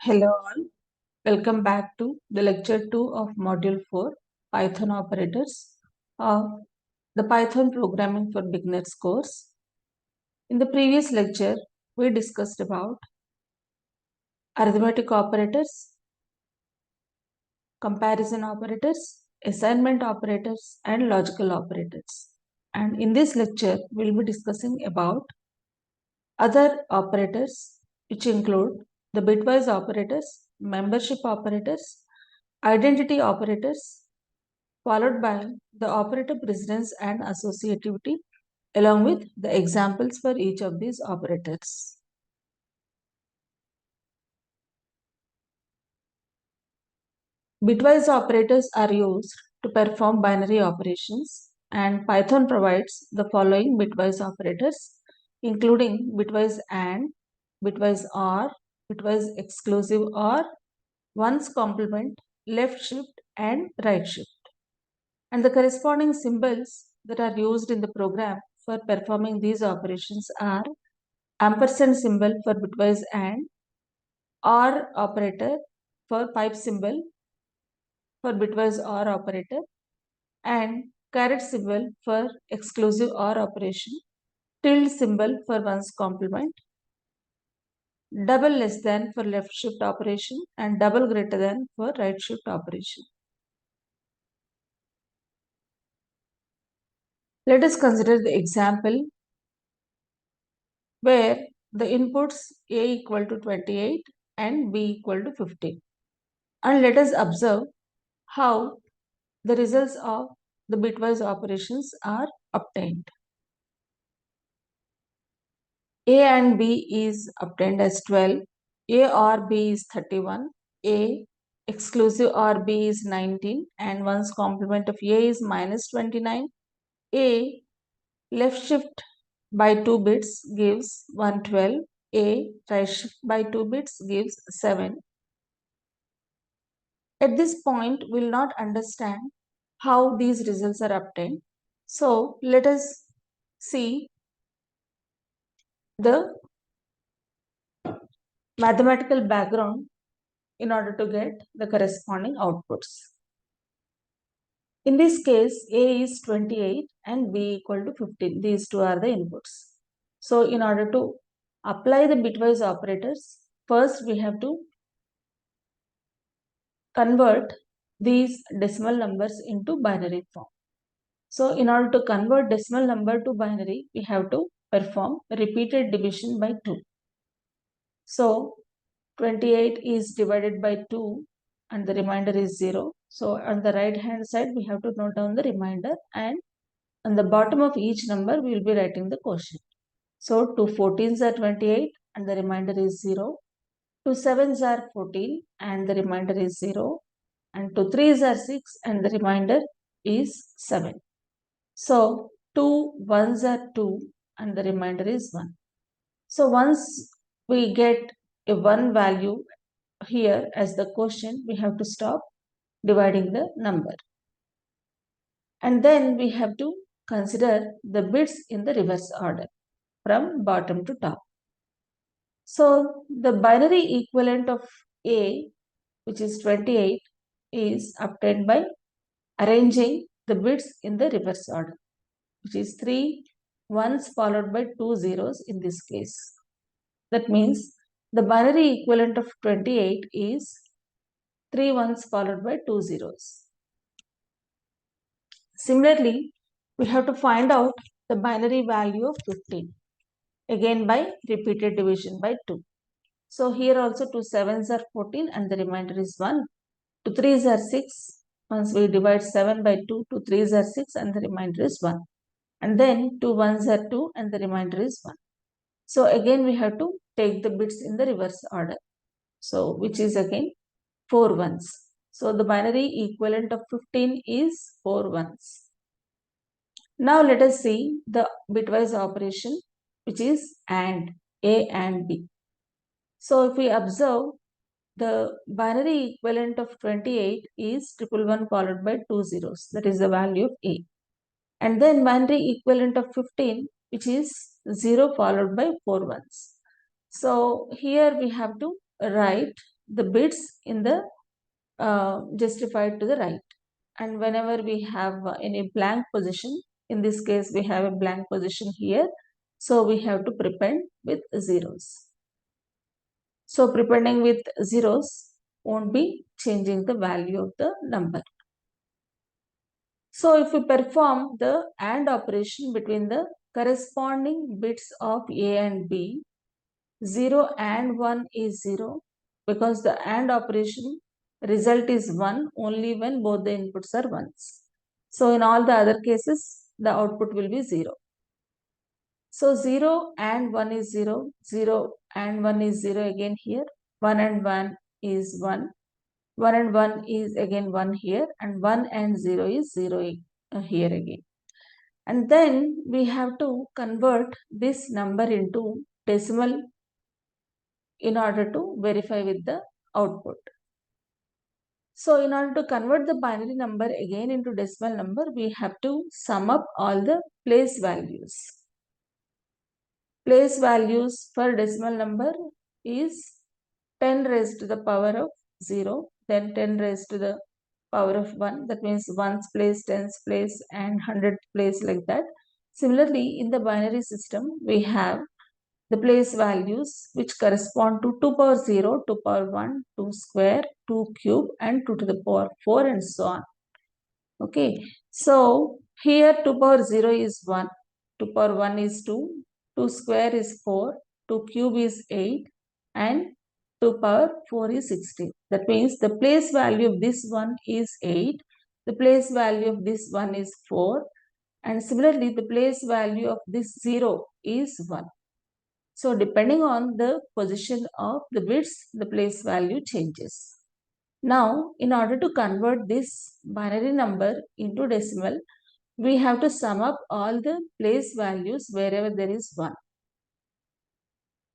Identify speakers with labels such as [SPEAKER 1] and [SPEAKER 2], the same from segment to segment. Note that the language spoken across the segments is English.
[SPEAKER 1] Hello all, welcome back to the lecture 2 of module 4 Python operators of the Python programming for beginners course. In the previous lecture, we discussed about arithmetic operators, comparison operators, assignment operators and logical operators. And in this lecture, we'll be discussing about other operators which include the bitwise operators, membership operators, identity operators, followed by the operator precedence and associativity, along with the examples for each of these operators. Bitwise operators are used to perform binary operations, and Python provides the following bitwise operators, including bitwise AND, bitwise OR, bitwise exclusive OR, ones complement, left shift, and right shift. And the corresponding symbols that are used in the program for performing these operations are ampersand symbol for bitwise AND, OR operator for pipe symbol for bitwise OR operator, and caret symbol for exclusive OR operation, tilde symbol for ones complement, double less than for left shift operation, and double greater than for right shift operation. Let us consider the example where the inputs A equal to 28 and B equal to 15. And let us observe how the results of the bitwise operations are obtained. A and B is obtained as 12, A or B is 31, A exclusive or B is 19, and one's complement of A is minus 29. A left shift by 2 bits gives 112, A right shift by 2 bits gives 7. At this point, we will not understand how these results are obtained. So let us see the mathematical background in order to get the corresponding outputs. In this case, A is 28 and B equal to 15. These two are the inputs. So in order to apply the bitwise operators, first we have to convert these decimal numbers into binary form. So in order to convert decimal number to binary, we have to perform repeated division by 2. So 28 is divided by 2 and the remainder is 0. So on the right hand side, we have to note down the remainder, and on the bottom of each number, we will be writing the quotient. So 2 14s are 28 and the remainder is 0. 2 7s are 14 and the remainder is 0. And 2 3s are 6 and the remainder is 7. So 2 1s are 2 and the remainder is 1. So once we get a 1 value here as the quotient, we have to stop dividing the number. And then we have to consider the bits in the reverse order from bottom to top. So the binary equivalent of A, which is 28, is obtained by arranging the bits in the reverse order, which is 3 ones followed by 2 zeros in this case. That means the binary equivalent of 28 is 3 ones followed by 2 zeros. Similarly, we have to find out the binary value of 15, again by repeated division by 2. So here also 2 7s are 14 and the remainder is 1. 2 3s are 6. Once we divide 7 by 2, 2 3s are 6 and the remainder is 1. And then 2 1s are 2 and the remainder is 1. So again we have to take the bits in the reverse order. So which is again 4 ones. So the binary equivalent of 15 is 4 ones. Now let us see the bitwise operation, which is AND, A and B. So if we observe, the binary equivalent of 28 is 111 followed by 2 zeros. That is the value of A. And then binary equivalent of 15, which is 0 followed by 4 ones. So here we have to write the bits in the justified to the right. And whenever we have any blank position, in this case we have a blank position here, so we have to prepend with zeros. So prepending with zeros won't be changing the value of the number. So if we perform the AND operation between the corresponding bits of A and B, 0 and 1 is 0, because the AND operation result is 1 only when both the inputs are 1s. So in all the other cases, the output will be 0. So 0 and 1 is 0, 0 and 1 is 0 again here, 1 and 1 is 1, 1 and 1 is again 1 here, and 1 and 0 is 0 here again. And then we have to convert this number into decimal in order to verify with the output. So in order to convert the binary number again into decimal number, we have to sum up all the place values. Place values for decimal number is 10 raised to the power of 0, then 10 raised to the power of 1. That means 1's place, 10's place and 100th place, like that. Similarly, in the binary system, we have the place values which correspond to 2 power 0, 2 power 1, 2 square, 2 cube and 2 to the power 4 and so on. Okay, so here 2 power 0 is 1, 2 power 1 is 2, 2 square is 4, 2 cube is 8 and 2 power 4 is 16. That means the place value of this one is 8, the place value of this one is 4 and similarly the place value of this 0 is 1. So depending on the position of the bits, the place value changes. Now, in order to convert this binary number into decimal, we have to sum up all the place values wherever there is 1.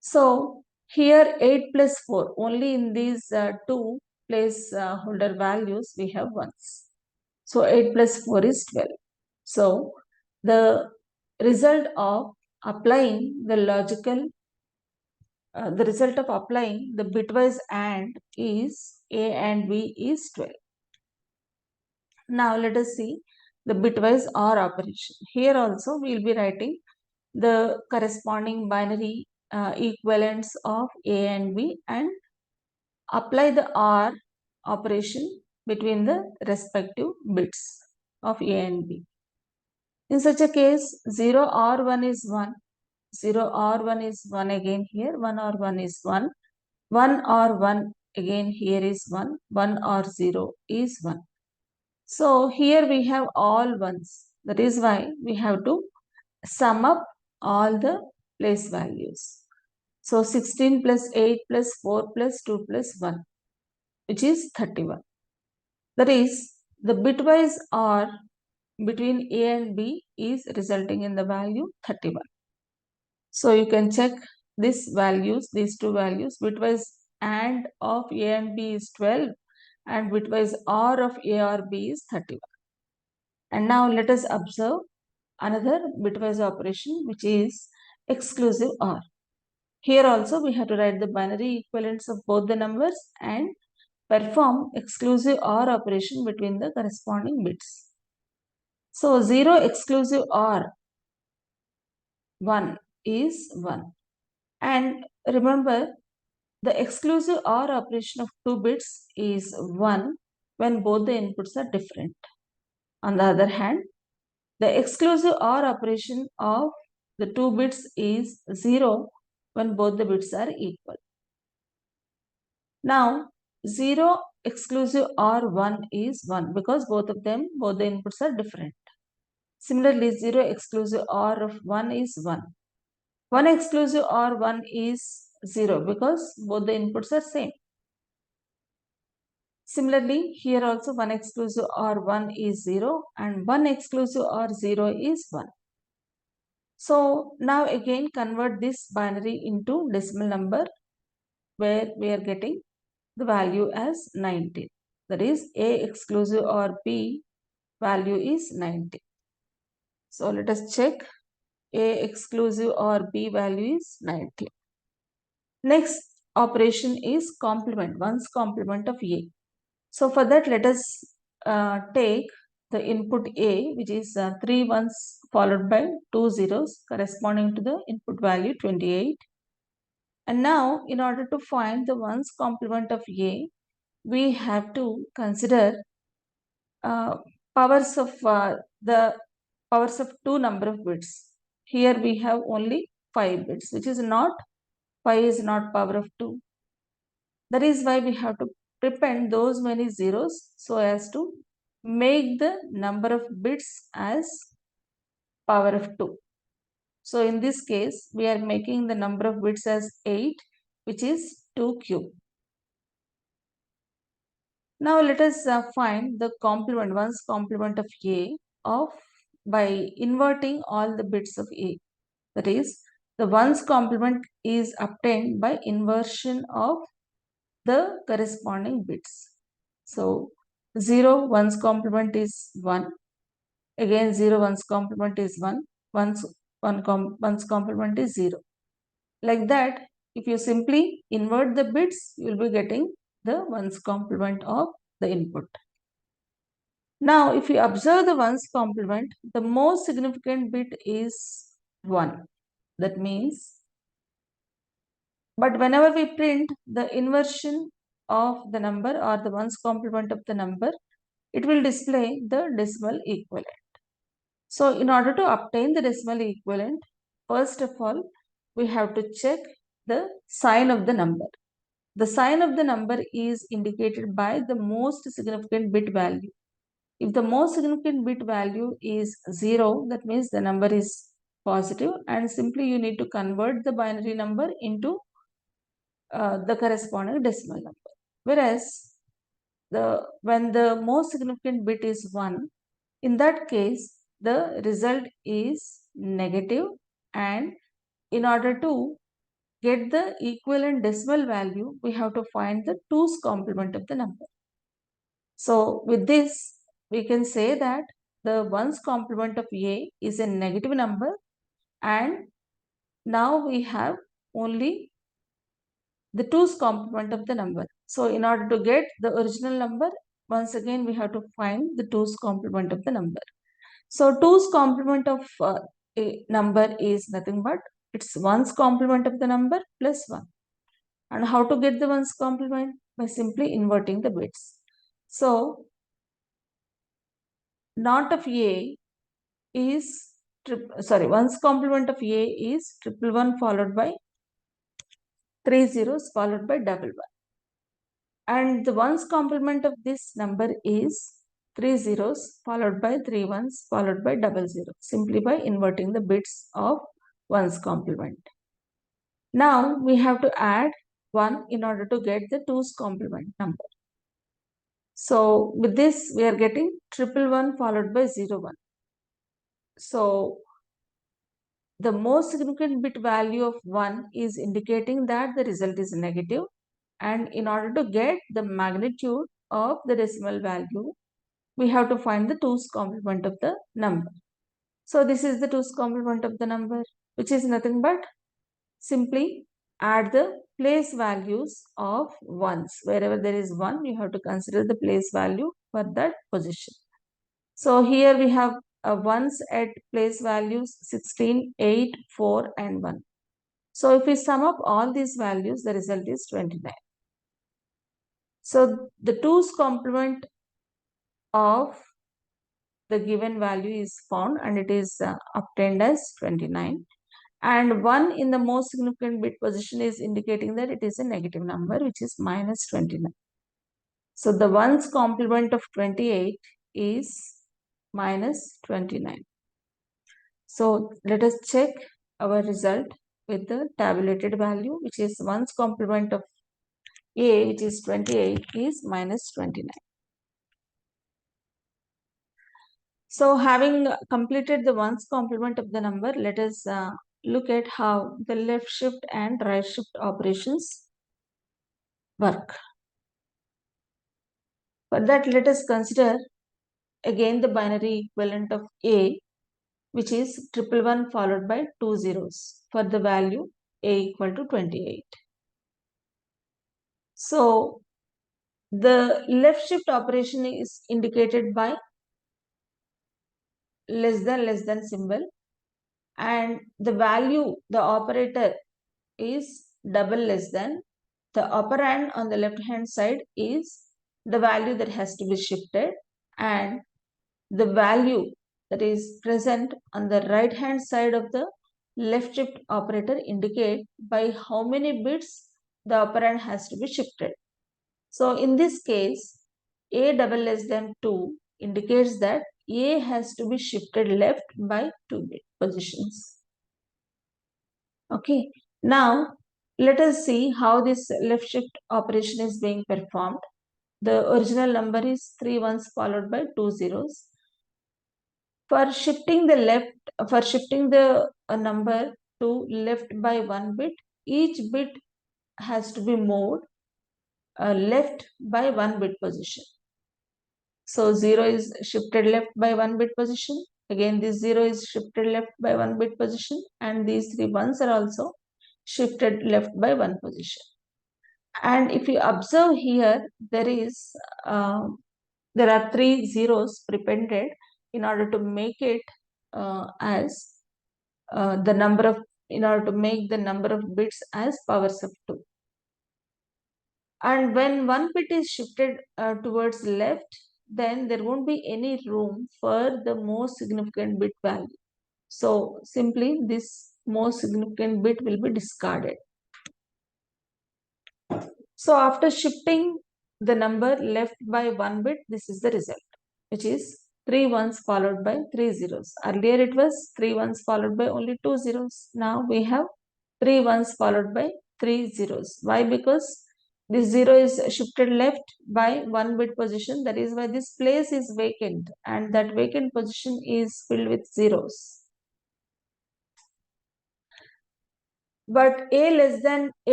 [SPEAKER 1] So, here 8 plus 4, only in these two place holder values we have 1s. So, 8 plus 4 is 12. So, the result of applying the logical the result of applying the bitwise AND is A and B is 12. Now let us see the bitwise OR operation. Here also we will be writing the corresponding binary equivalents of A and B and apply the OR operation between the respective bits of A and B. In such a case, 0 or 1 is 1. 0 or 1 is 1 again here, 1 or 1 is 1, 1 or 1 again here is 1, 1 or 0 is 1. So here we have all ones. That is why we have to sum up all the place values. So 16 plus 8 plus 4 plus 2 plus 1, which is 31. That is, the bitwise OR between A and B is resulting in the value 31. So you can check these values, these two values. Bitwise AND of A and B is 12 and bitwise OR of A or B is 31. And now let us observe another bitwise operation, which is exclusive OR. Here also we have to write the binary equivalents of both the numbers and perform exclusive OR operation between the corresponding bits. So 0 exclusive OR 1 is 1. And remember, the exclusive OR operation of 2 bits is 1 when both the inputs are different. On the other hand, the exclusive OR operation of the 2 bits is 0 when both the bits are equal. Now, 0 exclusive OR 1 is 1 because both the inputs are different. Similarly, 0 exclusive OR of 1 is 1. 1 exclusive OR 1 is 0 because both the inputs are same. Similarly, here also 1 exclusive OR 1 is 0 and 1 exclusive OR 0 is 1. So now again convert this binary into decimal number where we are getting the value as 19. That is, A exclusive OR B value is 19. So let us check. A exclusive OR B value is 19. Next, operation is complement, 1's complement of A. So for that, let us take the input A, which is 3 1's followed by 2 zeros corresponding to the input value 28. And now, in order to find the 1's complement of A, we have to consider powers of the powers of 2 number of bits. Here we have only 5 bits, which is not, 5 is not power of 2. That is why we have to prepend those many zeros so as to make the number of bits as power of 2. So in this case, we are making the number of bits as 8, which is 2 cube. Now let us find the complement, 1's complement of A by inverting all the bits of A. That is, the 1's complement is obtained by inversion of the corresponding bits. So 0, 1's complement is 1. Again 0, 1's complement is 1. 1's complement is 0. Like that, if you simply invert the bits, you will be getting the 1's complement of the input. Now, if you observe the 1's complement, the most significant bit is 1. That means, but whenever we print the inversion of the number or the 1's complement of the number, it will display the decimal equivalent. So, in order to obtain the decimal equivalent, first of all, we have to check the sign of the number. The sign of the number is indicated by the most significant bit value. If the most significant bit value is 0, that means the number is positive, and simply you need to convert the binary number into the corresponding decimal number. Whereas when the most significant bit is 1, in that case the result is negative, and in order to get the equivalent decimal value, we have to find the 2's complement of the number. So with this, we can say that the 1's complement of A is a negative number, and now we have only the 2's complement of the number. So in order to get the original number, once again we have to find the 2's complement of the number. So 2's complement of a number is nothing but it's 1's complement of the number plus 1. And how to get the 1's complement? By simply inverting the bits. So not of A is 1's complement of A is 111 followed by 3 zeros followed by 111. And the 1's complement of this number is 3 zeros followed by 3 ones followed by 00, simply by inverting the bits of 1's complement. Now we have to add 1 in order to get the 2's complement number. So with this we are getting 111 followed by 01. So the most significant bit value of 1 is indicating that the result is negative, and in order to get the magnitude of the decimal value, we have to find the 2's complement of the number. So this is the 2's complement of the number, which is nothing but simply add the place values of 1's. Wherever there is 1, you have to consider the place value for that position. So here we have 1's at place values 16, 8, 4 and 1. So if we sum up all these values, the result is 29. So the 2's complement of the given value is found, and it is obtained as 29. And 1 in the most significant bit position is indicating that it is a negative number, which is minus 29. So the 1's complement of 28 is minus 29. So let us check our result with the tabulated value, which is 1's complement of A, which is 28, is minus 29. So having completed the 1's complement of the number, let us look at how the left shift and right shift operations work. For that, let us consider again the binary equivalent of A, which is 111 followed by 2 zeros for the value A equal to 28. So the left shift operation is indicated by less than symbol, and the value, the operator is double less than. The operand on the left hand side is the value that has to be shifted, and the value that is present on the right hand side of the left shift operator indicate by how many bits the operand has to be shifted. So in this case, A double less than 2 indicates that A has to be shifted left by 2 bit positions. Okay, now let us see how this left shift operation is being performed. The original number is 3 ones followed by 2 zeros. For shifting the number to left by 1 bit, each bit has to be moved left by 1 bit position. So 0 is shifted left by 1 bit position. Again, this 0 is shifted left by 1 bit position, and these 3 ones are also shifted left by 1 position. And if you observe here, there are 3 zeros prepended in order to make it as the number of, in order to make the number of bits as powers of 2. And when 1 bit is shifted towards left, then there won't be any room for the most significant bit value. So simply this most significant bit will be discarded. So after shifting the number left by 1 bit, this is the result, which is 3 ones followed by 3 zeros. Earlier it was 3 ones followed by only 2 zeros. Now we have 3 ones followed by 3 zeros. Why? Because this 0 is shifted left by 1 bit position. That is why this place is vacant, and that vacant position is filled with zeros. But A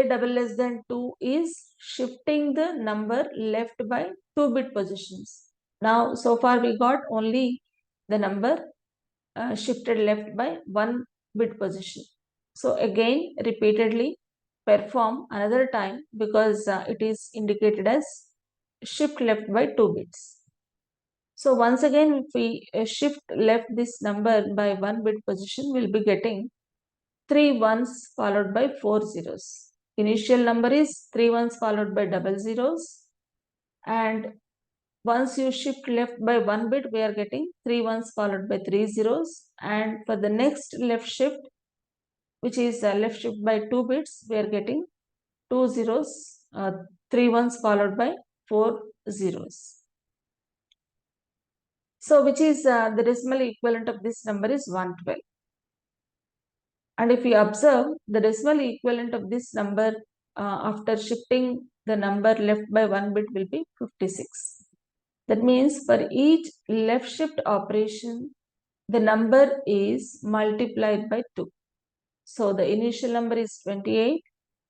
[SPEAKER 1] double less than 2 is shifting the number left by 2 bit positions. Now, so far we got only the number shifted left by 1 bit position. So again, repeatedly perform another time, because it is indicated as shift left by 2 bits. So once again, if we shift left this number by 1 bit position, we'll be getting 3 ones followed by 4 zeros. Initial number is 3 ones followed by double zeros, and once you shift left by 1 bit, we are getting 3 ones followed by 3 zeros, and for the next left shift, which is left shift by 2 bits, we are getting 2 zeros, 3 ones followed by 4 zeros. So which is the decimal equivalent of this number is 112. And if you observe, the decimal equivalent of this number after shifting the number left by 1 bit will be 56. That means for each left shift operation, the number is multiplied by 2. So the initial number is 28,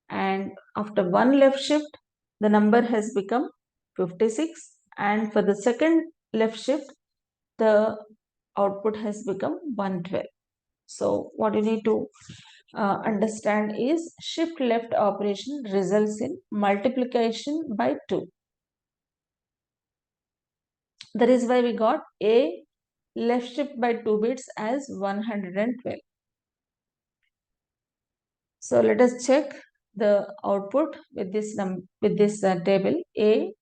[SPEAKER 1] and after one left shift, the number has become 56, and for the second left shift, the output has become 112. So what you need to understand is shift left operation results in multiplication by 2. That is why we got A left shift by 2 bits as 112. So let us check the output with this table. A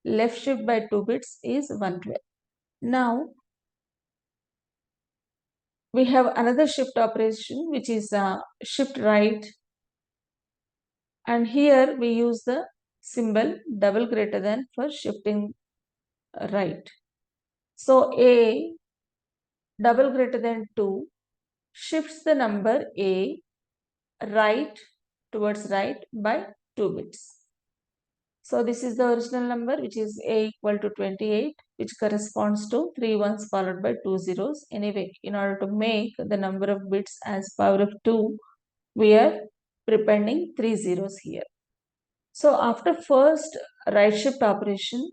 [SPEAKER 1] left shift by 2 bits is 112. Now we have another shift operation, which is shift right, and here we use the symbol double greater than for shifting right. So A double greater than 2 shifts the number A right towards right by 2 bits. So this is the original number, which is A equal to 28, which corresponds to 3 ones followed by 2 zeros. Anyway, in order to make the number of bits as power of 2, we are prepending 3 zeros here. So after first right shift operation,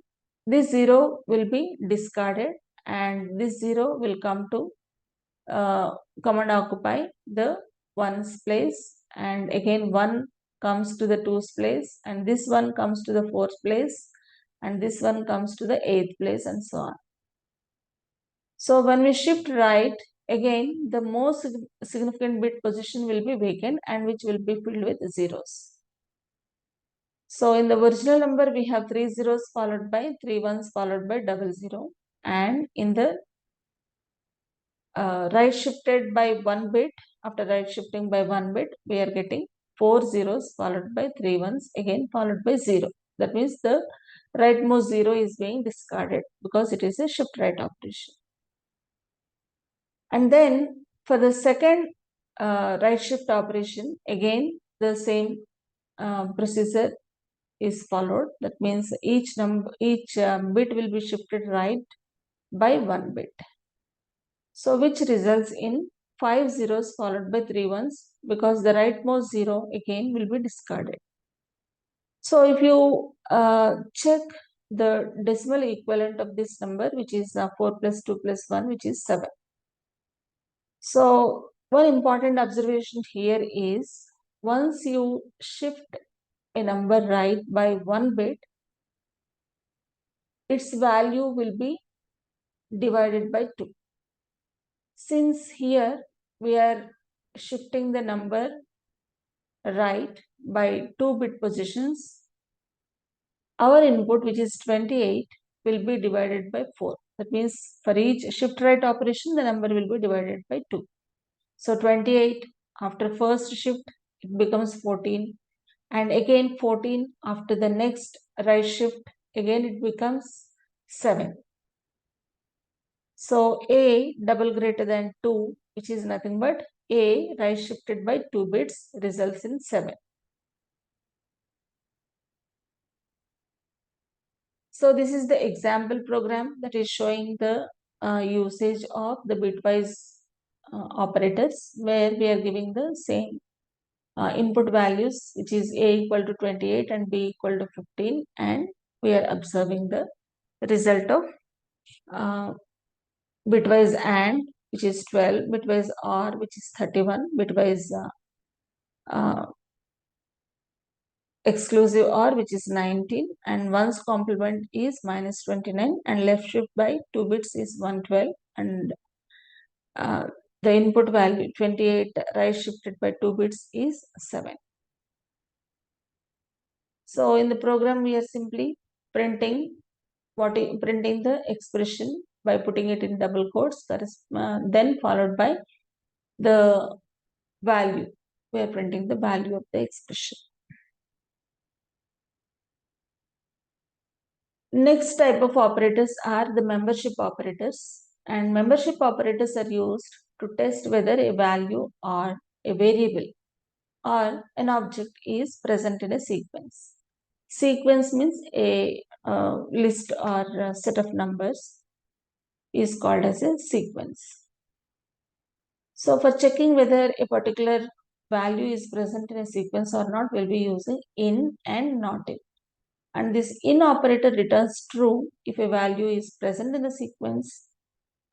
[SPEAKER 1] this 0 will be discarded, and this 0 will come and occupy the 1's place, and again 1 comes to the 2's place, and this one comes to the 4th place, and this one comes to the 8th place, and so on. So when we shift right, again the most significant bit position will be vacant and which will be filled with zeros. So in the original number we have 3 zeros followed by 3 ones followed by 00, and in the right shifted by 1 bit, after right shifting by 1 bit, we are getting 4 zeros followed by 3 ones, again followed by 0. That means the rightmost 0 is being discarded because it is a shift right operation. And then for the second right shift operation, again the same procedure is followed. That means each bit will be shifted right by 1 bit. So which results in 5 zeros followed by 3 ones, because the rightmost 0 again will be discarded. So if you check the decimal equivalent of this number, which is 4 plus 2 plus 1, which is 7. So one important observation here is, once you shift a number right by 1 bit, its value will be divided by 2. Since here we are shifting the number right by 2-bit positions, our input, which is 28, will be divided by 4. That means for each shift right operation, the number will be divided by 2. So 28 after first shift, it becomes 14, and again 14 after the next right shift, again it becomes 7. So A double greater than 2, which is nothing but A right shifted by 2 bits, results in 7. So this is the example program that is showing the usage of the bitwise operators, where we are giving the same input values, which is A equal to 28 and B equal to 15, and we are observing the result of bitwise AND, which is 12, bitwise OR, which is 31, bitwise exclusive OR, which is 19, and one's complement is minus 29, and left shift by 2 bits is 112, and the input value 28 right shifted by 2 bits is 7. So in the program we are simply printing the expression by putting it in double quotes, then followed by the value. We are printing the value of the expression. Next type of operators are the membership operators, and membership operators are used to test whether a value or a variable or an object is present in a sequence. Sequence means a list or a set of numbers is called as a sequence. So for checking whether a particular value is present in a sequence or not, we'll be using in and not in. And this in operator returns true if a value is present in the sequence,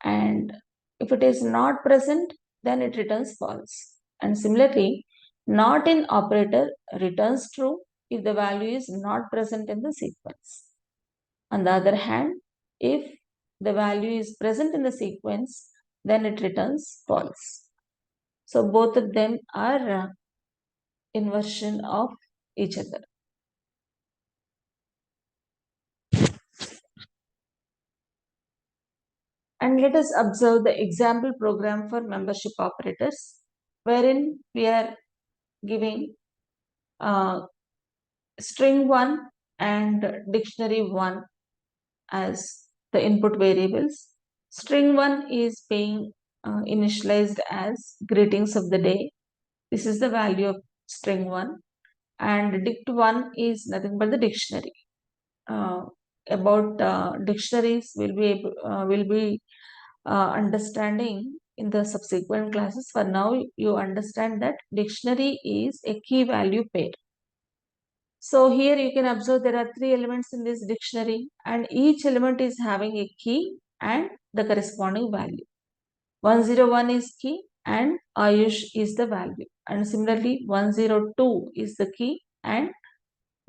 [SPEAKER 1] and if it is not present, then it returns false. And similarly, not in operator returns true if the value is not present in the sequence. On the other hand, if the value is present in the sequence, then it returns false. So both of them are inversion of each other. And let us observe the example program for membership operators, wherein we are giving string 1 and dictionary 1 as the input variables. String 1 is being initialized as greetings of the day. This is the value of string 1, and dict 1 is nothing but the dictionary. About dictionaries will be understanding in the subsequent classes. For now, you understand that dictionary is a key value pair. So here you can observe there are 3 elements in this dictionary, and each element is having a key and the corresponding value. 101 is key and Ayush is the value, and similarly 102 is the key and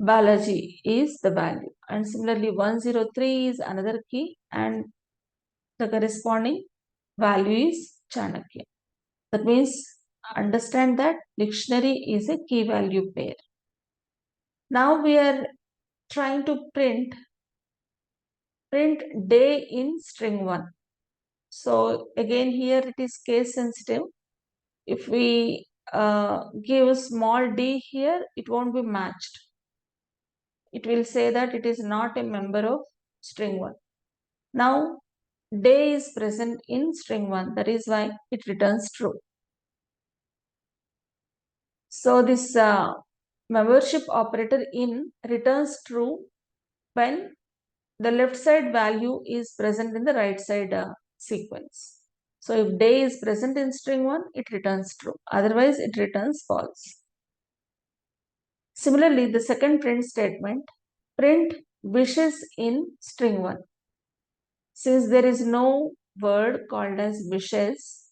[SPEAKER 1] Balaji is the value. And similarly 103 is another key and the corresponding value is Chanakya. That means understand that dictionary is a key value pair. Now we are trying to print day in string 1. So again here it is case sensitive. If we give a small d here, it won't be matched. It will say that it is not a member of string 1. Now day is present in string 1, that is why it returns true. So this membership operator in returns true when the left side value is present in the right side sequence. So if day is present in string 1, it returns true. Otherwise, it returns false. Similarly, the second print statement, print wishes in string 1. Since there is no word called as wishes,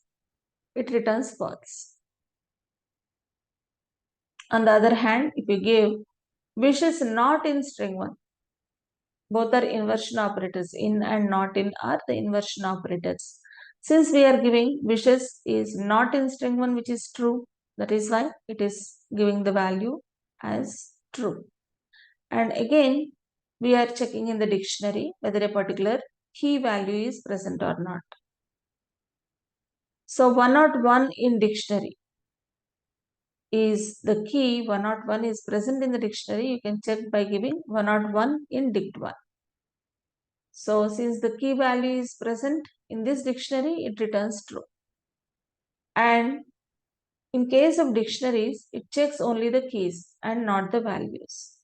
[SPEAKER 1] it returns false. On the other hand, if you give wishes not in string 1, both are inversion operators, in and not in are the inversion operators. Since we are giving wishes is not in string 1, which is true, that is why it is giving the value as true. And again, we are checking in the dictionary whether a particular key value is present or not. So 101 in dictionary is the key. 101 is present in the dictionary. You can check by giving 101 in dict1. So since the key value is present in this dictionary, it returns true. And in case of dictionaries, it checks only the keys and not the values.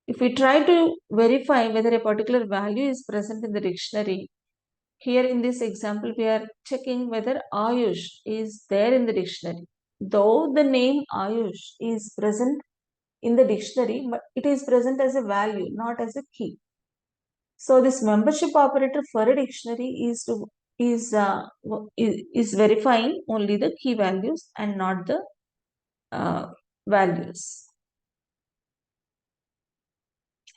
[SPEAKER 1] If we try to verify whether a particular value is present in the dictionary, here in this example, we are checking whether Ayush is there in the dictionary. Though the name Ayush is present in the dictionary, but it is present as a value, not as a key. So this membership operator for a dictionary is verifying only the key values and not the values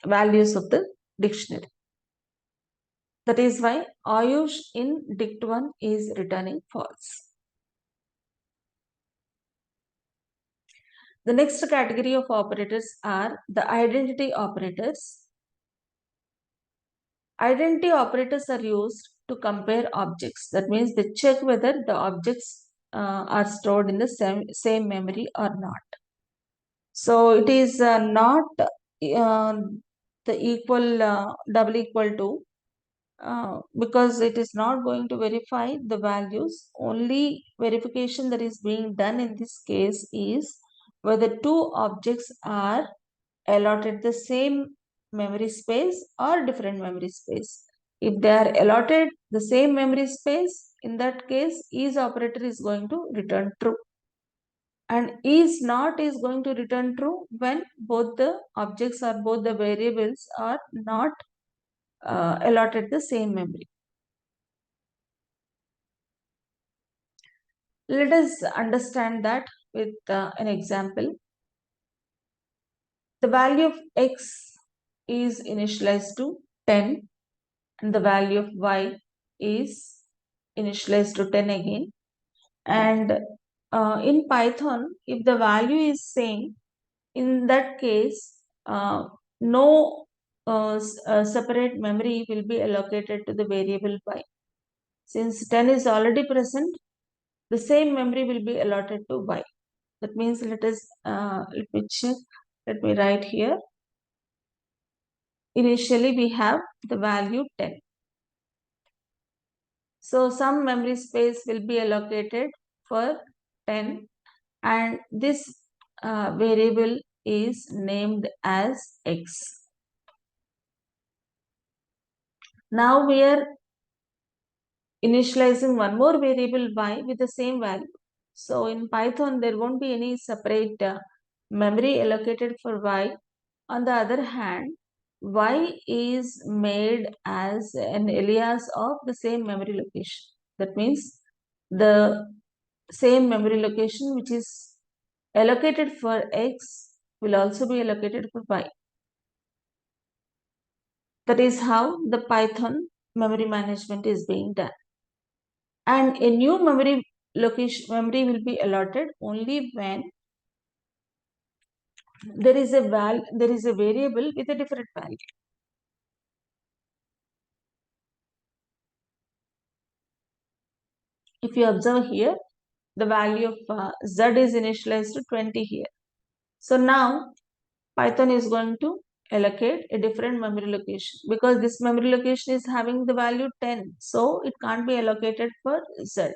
[SPEAKER 1] of the dictionary. That is why Ayush in dict1 is returning false. The next category of operators are the identity operators. Identity operators are used to compare objects. That means they check whether the objects are stored in the same memory or not. So it is not the equal double equal to because it is not going to verify the values. Only verification that is being done in this case is whether two objects are allotted the same memory space or different memory space. If they are allotted the same memory space, in that case, is operator is going to return true. And is not is going to return true when both the objects or both the variables are not allotted the same memory. Let us understand that with an example. The value of x is initialized to 10 and the value of y is initialized to 10 again. And in Python, if the value is same, in that case, no separate memory will be allocated to the variable y. Since 10 is already present, the same memory will be allotted to y. That means let me check. Let me write here. Initially, we have the value 10. So some memory space will be allocated for 10 and this variable is named as x. Now we are initializing one more variable y with the same value. So in Python, there won't be any separate memory allocated for y. On the other hand, y is made as an alias of the same memory location. That means the same memory location which is allocated for x will also be allocated for y. That is how the Python memory management is being done. And a new memory will be allotted only when there is a variable with a different value. If you observe here, the value of z is initialized to 20 here. So now Python is going to allocate a different memory location because this memory location is having the value 10. So it can't be allocated for z.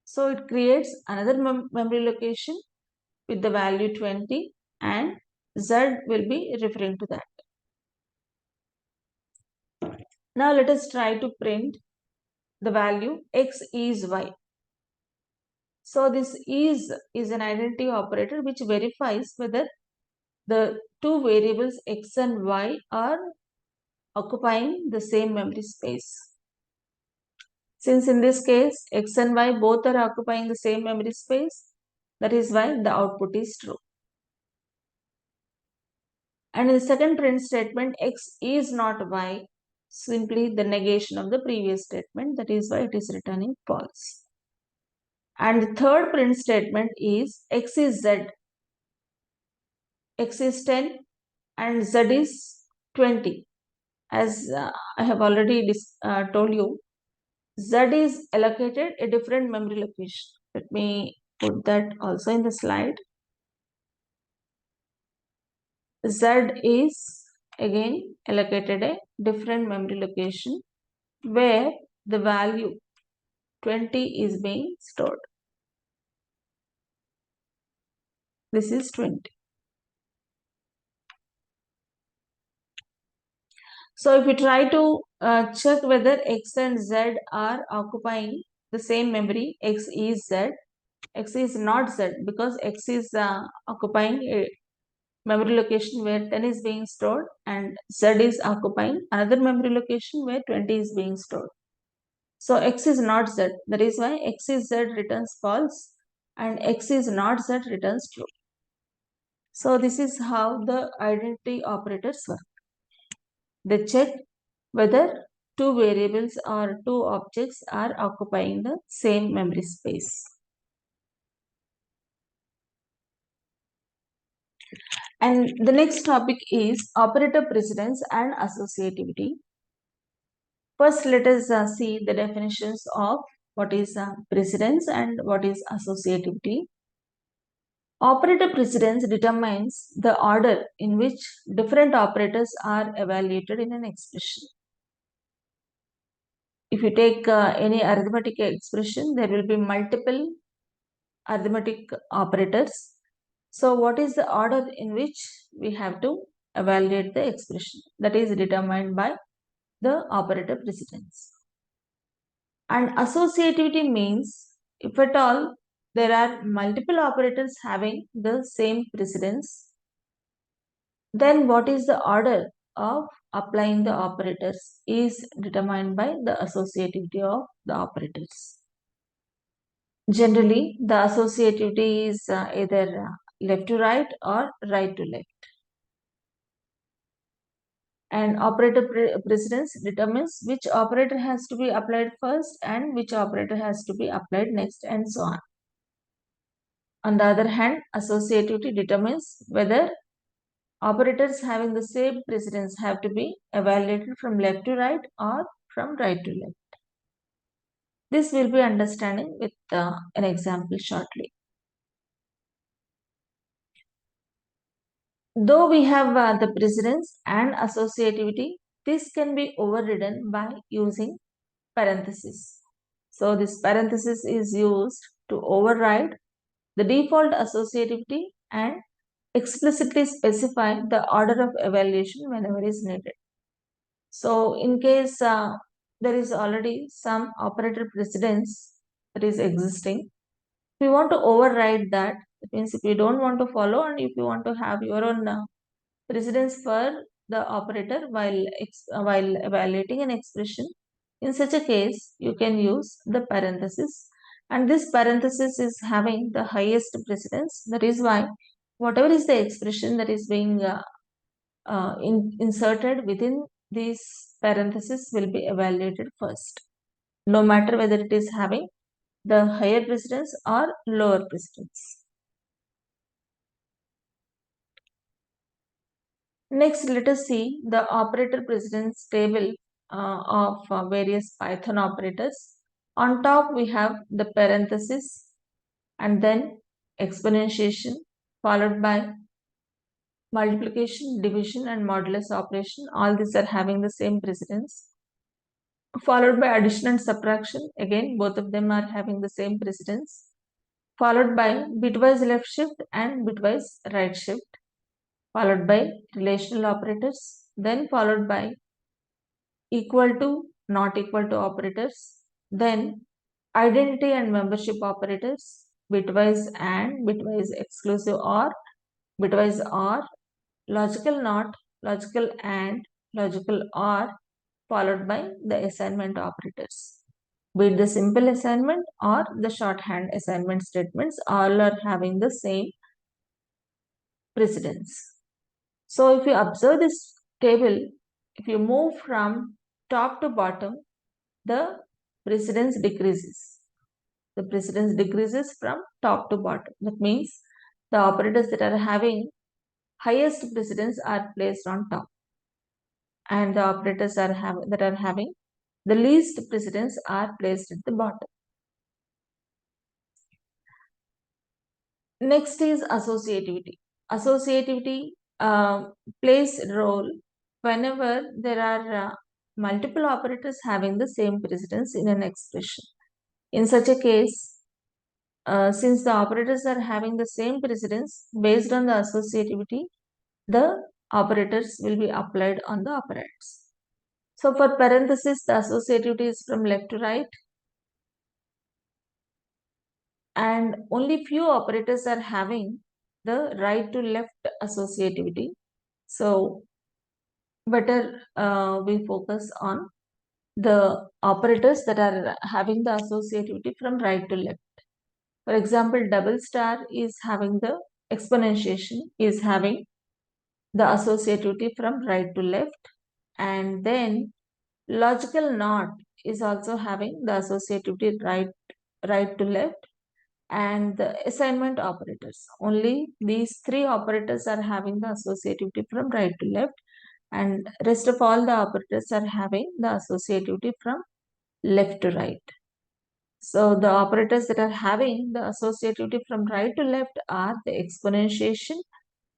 [SPEAKER 1] So it creates another memory location with the value 20 and z will be referring to that. Now let us try to print the value x is y. So this is an identity operator which verifies whether the two variables x and y are occupying the same memory space. Since in this case x and y both are occupying the same memory space, that is why the output is true. And in the second print statement, x is not y, simply the negation of the previous statement, that is why it is returning false. And the third print statement is x is z. X is 10 and z is 20. As I have already told you, z is allocated a different memory location. Let me put that also in the slide. Z is again allocated a different memory location where the value 20 is being stored. This is 20. So if we try to check whether x and z are occupying the same memory, x is z, x is not z because x is occupying a memory location where 10 is being stored and z is occupying another memory location where 20 is being stored. So x is not z, that is why x is z returns false and x is not z returns true. So this is how the identity operators work. They check whether two variables or two objects are occupying the same memory space. And the next topic is operator precedence and associativity. First, let us see the definitions of what is precedence and what is associativity. Operator precedence determines the order in which different operators are evaluated in an expression. If you take any arithmetic expression, there will be multiple arithmetic operators. So what is the order in which we have to evaluate the expression? That is determined by the operator precedence. And associativity means if at all there are multiple operators having the same precedence, then what is the order of applying the operators is determined by the associativity of the operators. Generally, the associativity is either left to right or right to left. And operator precedence determines which operator has to be applied first and which operator has to be applied next and so on. On the other hand, associativity determines whether operators having the same precedence have to be evaluated from left to right or from right to left. This will be understanding with an example shortly. Though we have the precedence and associativity, this can be overridden by using parenthesis. So this parenthesis is used to override the default associativity and explicitly specify the order of evaluation whenever is needed. So in case there is already some operator precedence that is existing, we want to override that. That means if you don't want to follow and if you want to have your own precedence for the operator while evaluating an expression, in such a case you can use the parenthesis, and this parenthesis is having the highest precedence. That is why whatever is the expression that is being inserted within these parentheses will be evaluated first, no matter whether it is having the higher precedence or lower precedence. Next, let us see the operator precedence table of various Python operators. On top, we have the parenthesis and then exponentiation, followed by multiplication, division, and modulus operation. All these are having the same precedence. Followed by addition and subtraction. Again, both of them are having the same precedence. Followed by bitwise left shift and bitwise right shift. Followed by relational operators. Then followed by equal to, not equal to operators. Then identity and membership operators. Bitwise and, bitwise exclusive or, bitwise or, logical not, logical and, logical or, followed by the assignment operators. Be it the simple assignment or the shorthand assignment statements, all are having the same precedence. So if you observe this table, if you move from top to bottom, the precedence decreases. The precedence decreases from top to bottom. That means the operators that are having highest precedence are placed on top, and the operators that are having the least precedence are placed at the bottom. Next is associativity. Associativity plays a role whenever there are multiple operators having the same precedence in an expression. In such a case, since the operators are having the same precedence, based on the associativity, the operators will be applied on the operands. So for parenthesis, the associativity is from left to right, and only few operators are having the right to left associativity. So better we focus on the operators that are having the associativity from right to left. For example, double star is having the exponentiation is having the associativity from right to left, and then logical not is also having the associativity right to left, and the assignment operators. Only these three operators are having the associativity from right to left, and rest of all the operators are having the associativity from left to right. So the operators that are having the associativity from right to left are the exponentiation,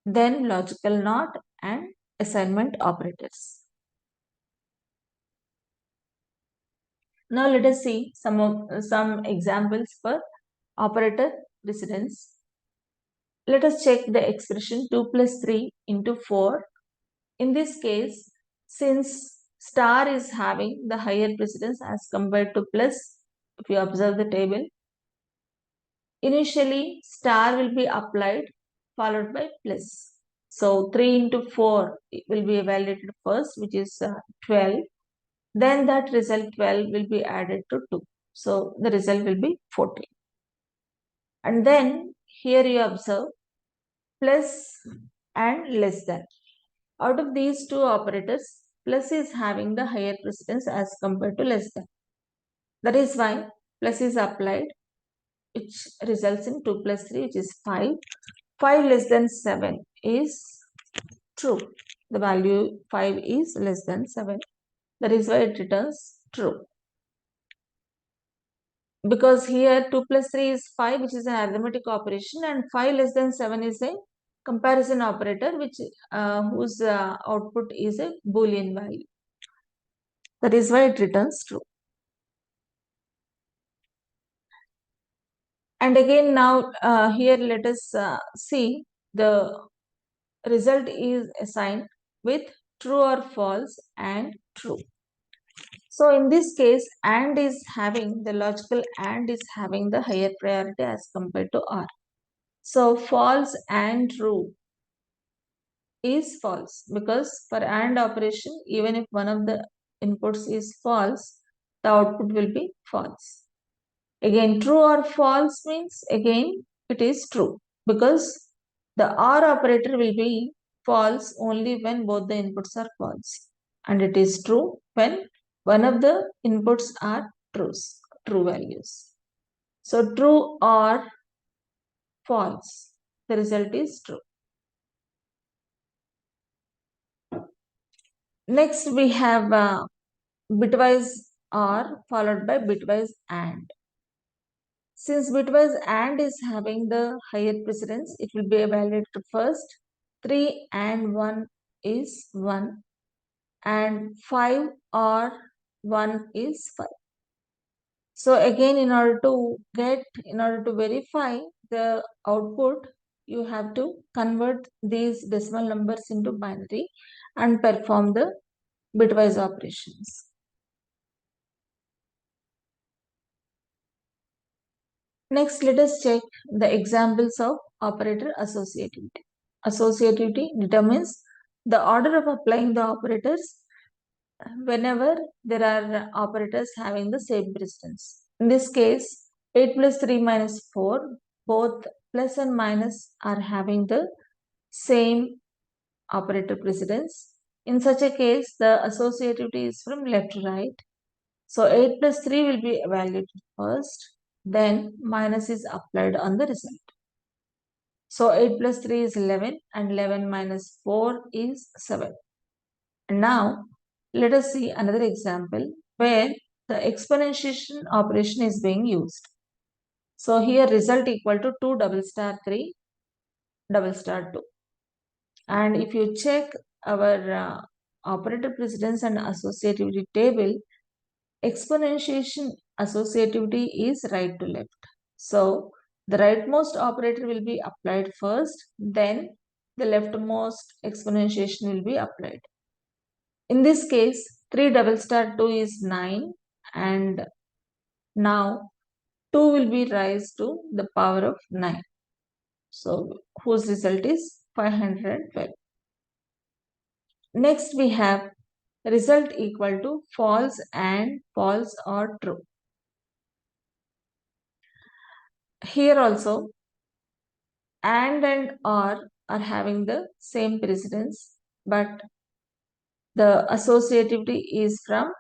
[SPEAKER 1] then logical not, and assignment operators. Now let us see some examples for operator precedence. Let us check the expression 2 plus 3 into 4. In this case, since star is having the higher precedence as compared to plus, if you observe the table, initially star will be applied followed by plus. So 3 into 4 will be evaluated first, which is 12. Then that result 12 will be added to 2. So the result will be 14. And then here you observe plus and less than. Out of these two operators, plus is having the higher precedence as compared to less than. That is why plus is applied, which results in 2 plus 3, which is 5. 5 less than 7 is true. The value 5 is less than 7. That is why it returns true. Because here 2 plus 3 is 5, which is an arithmetic operation, and 5 less than 7 is a comparison operator, which whose output is a Boolean value. That is why it returns true. And again now here let us see the result is assigned with true or false and true. So in this case, AND is having the logical AND is having the higher priority as compared to OR. So false and true is false, because for AND operation, even if one of the inputs is false, the output will be false. Again, true or false means again it is true, because The OR operator will be false only when both the inputs are false, and it is true when one of the inputs are true values. So true or false, the result is true. Next we have bitwise OR followed by bitwise AND. Since bitwise AND is having the higher precedence, it will be evaluated first. 3 and 1 is 1, and 5 or 1 is 5. So again, in order to verify the output, you have to convert these decimal numbers into binary and perform the bitwise operations. Next, let us check the examples of operator associativity. Associativity determines the order of applying the operators whenever there are operators having the same precedence. In this case, 8 plus 3 minus 4, both plus and minus are having the same operator precedence. In such a case, the associativity is from left to right. So 8 plus 3 will be evaluated first, then minus is applied on the result. So 8 plus 3 is 11 and 11 minus 4 is 7. And now let us see another example where the exponentiation operation is being used. So here result equal to 2 double star 3 double star 2. And if you check our operator precedence and associativity table, exponentiation associativity is right to left. So the rightmost operator will be applied first, then the leftmost exponentiation will be applied. In this case, 3 double star 2 is 9, and now 2 will be raised to the power of 9. So whose result is 512. Next we have result equal to false and false or true. Here also and or are having the same precedence, but the associativity is from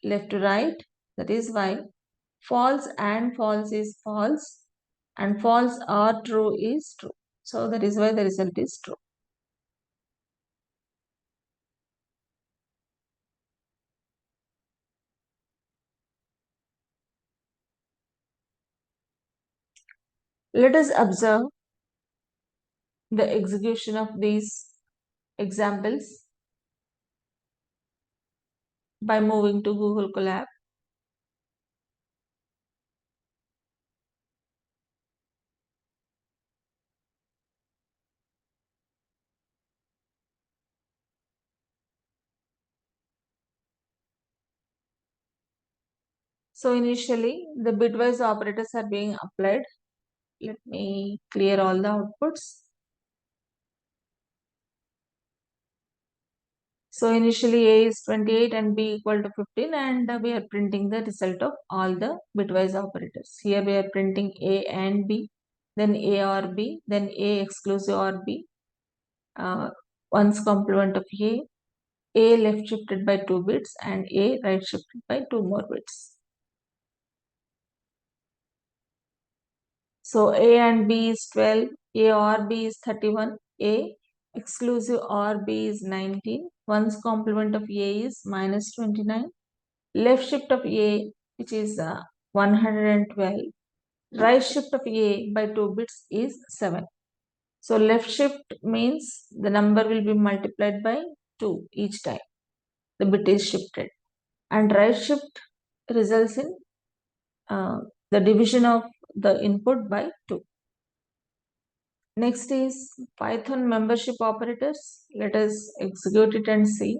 [SPEAKER 1] left to right. That is why false and false is false and false or true is true. So that is why the result is true. Let us observe the execution of these examples by moving to Google Colab. So initially the bitwise operators are being applied. Let me clear all the outputs. So initially A is 28 and B equal to 15, and we are printing the result of all the bitwise operators. Here we are printing A and B, then A or B, then A exclusive or B, one's complement of A left shifted by 2 bits and A right shifted by 2 more bits. So A and B is 12, A or B is 31, A exclusive or B is 19, one's complement of A is minus 29, left shift of A which is 112, right shift of A by 2 bits is 7. So left shift means the number will be multiplied by 2 each time the bit is shifted, and right shift results in the division of the input by 2. Next is Python membership operators. Let us execute it and see.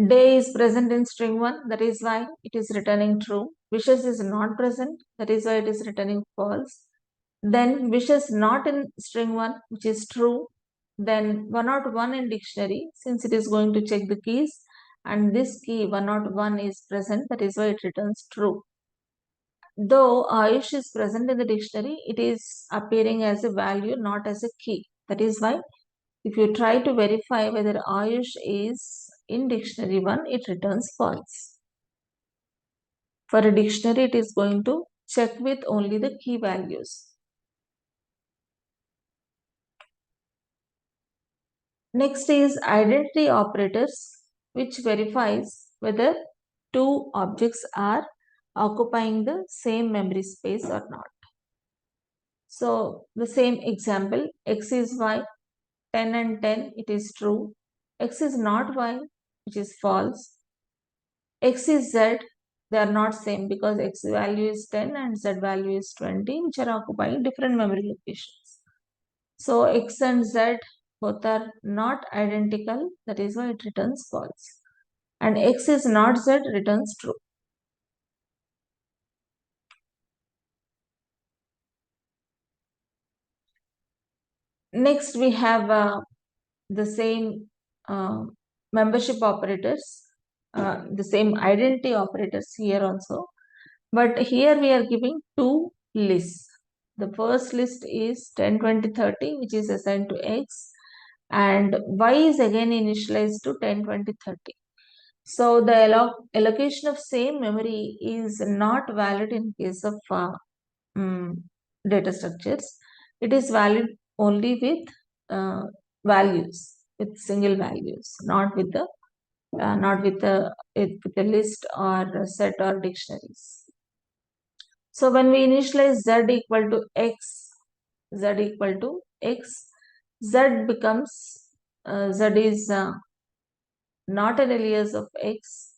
[SPEAKER 1] Day is present in string 1, that is why it is returning true. Wishes is not present, that is why it is returning false. Then wishes not in string 1, which is true. Then 101 in dictionary, since it is going to check the keys, and this key 101 is present, that is why it returns true. though Ayush is present in the dictionary, it is appearing as a value, not as a key. That is why if you try to verify whether Ayush is in dictionary 1, it returns false. For a dictionary, it is going to check with only the key values. Next is identity operators, which verifies whether two objects are occupying the same memory space or not. So the same example, x is y, 10 and 10, it is true. X is not y, which is false. X is z, they are not same because x value is 10 and z value is 20, which are occupying different memory locations. So x and z both are not identical, that is why it returns false. And x is not z returns true. Next we have the same membership operators, the same identity operators here also. But here we are giving two lists. The first list is 10, 20, 30, which is assigned to x, and y is again initialized to 10, 20, 30. So the allocation of same memory is not valid in case of data structures. It is valid only with values, with single values, not with the with a list or a set or dictionaries. So when we initialize z equal to x, z becomes z is not an alias of x.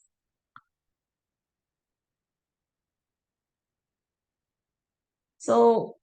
[SPEAKER 1] So